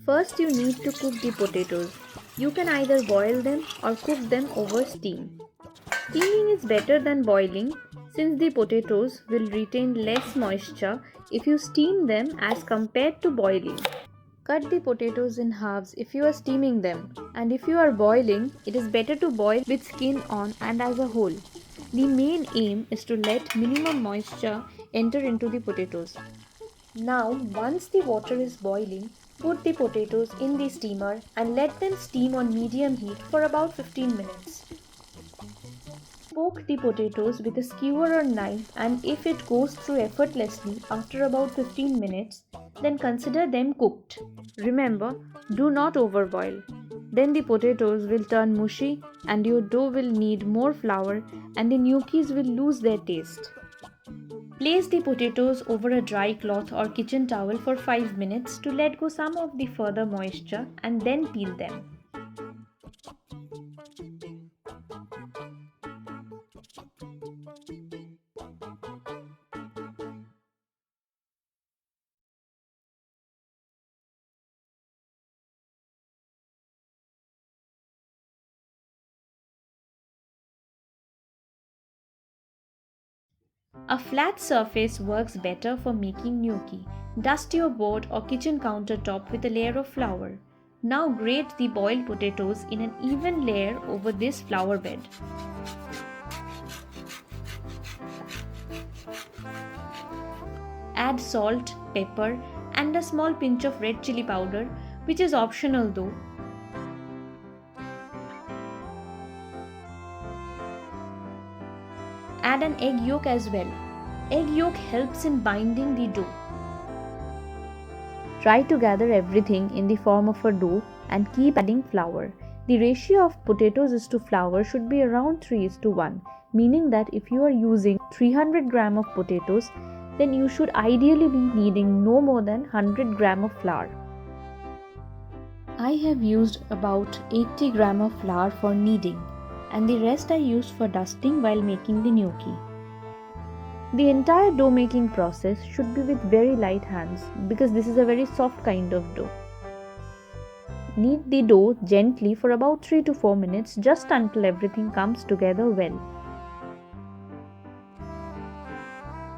First, you need to cook the potatoes. You can either boil them or cook them over steam. Steaming is better than boiling since the potatoes will retain less moisture if you steam them as compared to boiling. Cut the potatoes in halves if you are steaming them, and if you are boiling, it is better to boil with skin on and as a whole. The main aim is to let minimum moisture enter into the potatoes. Now, once the water is boiling, put the potatoes in the steamer and let them steam on medium heat for about 15 minutes. Poke the potatoes with a skewer or knife, and if it goes through effortlessly after about 15 minutes, then consider them cooked. Remember, do not overboil. Then the potatoes will turn mushy and your dough will need more flour and the gnocchis will lose their taste. Place the potatoes over a dry cloth or kitchen towel for 5 minutes to let go some of the further moisture and then peel them. A flat surface works better for making gnocchi. Dust your board or kitchen countertop with a layer of flour. Now grate the boiled potatoes in an even layer over this flour bed. Add salt, pepper, and a small pinch of red chili powder, which is optional though. Add an egg yolk as well. Egg yolk helps in binding the dough. Try to gather everything in the form of a dough and keep adding flour. The ratio of potatoes to flour should be around 3:1, meaning that if you are using 300 gram of potatoes, then you should ideally be needing no more than 100 gram of flour. I have used about 80 gram of flour for kneading, and the rest I used for dusting while making the gnocchi. The entire dough making process should be with very light hands because this is a very soft kind of dough. Knead the dough gently for about 3 to 4 minutes just until everything comes together well.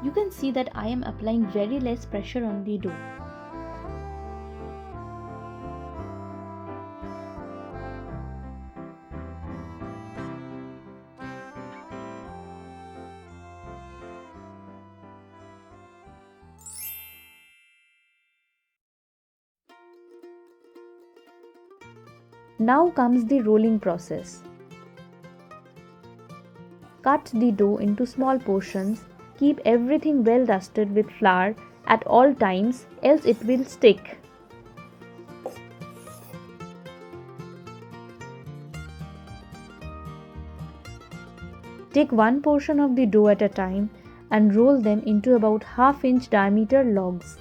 You can see that I am applying very less pressure on the dough. Now comes the rolling process. Cut the dough into small portions. Keep everything well dusted with flour at all times, else it will stick. Take one portion of the dough at a time and roll them into about half-inch diameter logs.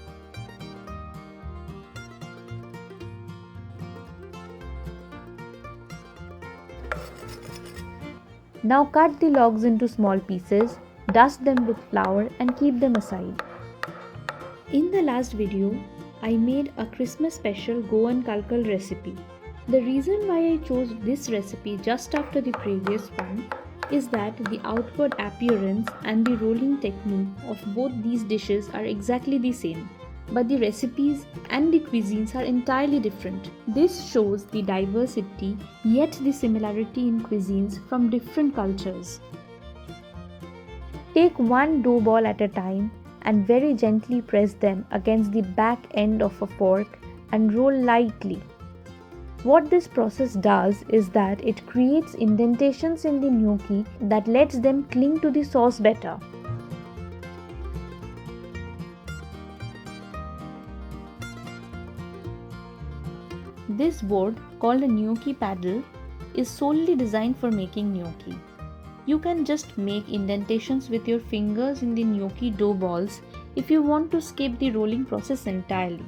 Now cut the logs into small pieces, dust them with flour and keep them aside. In the last video, I made a Christmas special Goan kalkal recipe. The reason why I chose this recipe just after the previous one is that the outward appearance and the rolling technique of both these dishes are exactly the same. but the recipes and the cuisines are entirely different. This shows the diversity yet the similarity in cuisines from different cultures. Take one dough ball at a time and very gently press them against the back end of a fork and roll lightly. What this process does is that it creates indentations in the gnocchi that lets them cling to the sauce better. This board, called a gnocchi paddle, is solely designed for making gnocchi. You can just make indentations with your fingers in the gnocchi dough balls if you want to skip the rolling process entirely.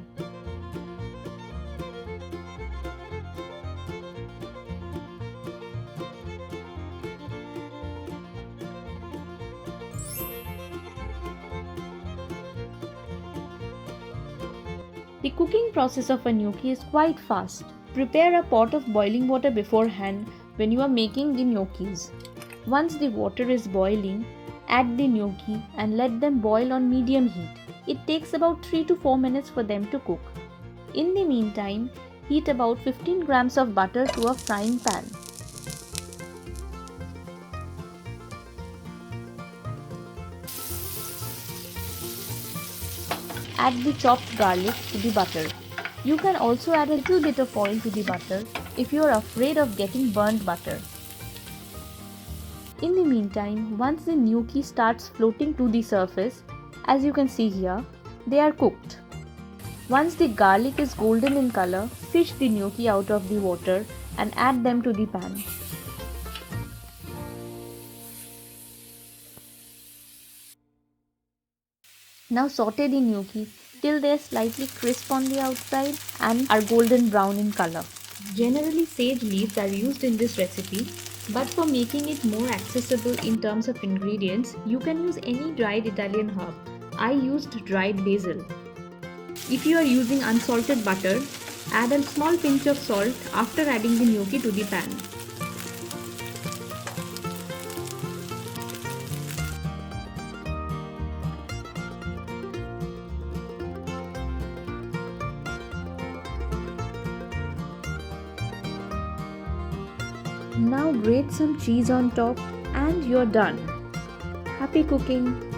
The cooking process of a gnocchi is quite fast. Prepare a pot of boiling water beforehand when you are making the gnocchis. Once the water is boiling, add the gnocchi and let them boil on medium heat. It takes about 3 to 4 minutes for them to cook. In the meantime, heat about 15 grams of butter to a frying pan. Add the chopped garlic to the butter. You can also add a little bit of oil to the butter if you are afraid of getting burnt butter. In the meantime, once the gnocchi starts floating to the surface, as you can see here, they are cooked. Once the garlic is golden in color, fish the gnocchi out of the water and add them to the pan. Now saute the gnocchi till they are slightly crisp on the outside and are golden brown in color. Generally, sage leaves are used in this recipe, but for making it more accessible in terms of ingredients, you can use any dried Italian herb. I used dried basil. If you are using unsalted butter, add a small pinch of salt after adding the gnocchi to the pan. Now grate some cheese on top and you're done. Happy cooking!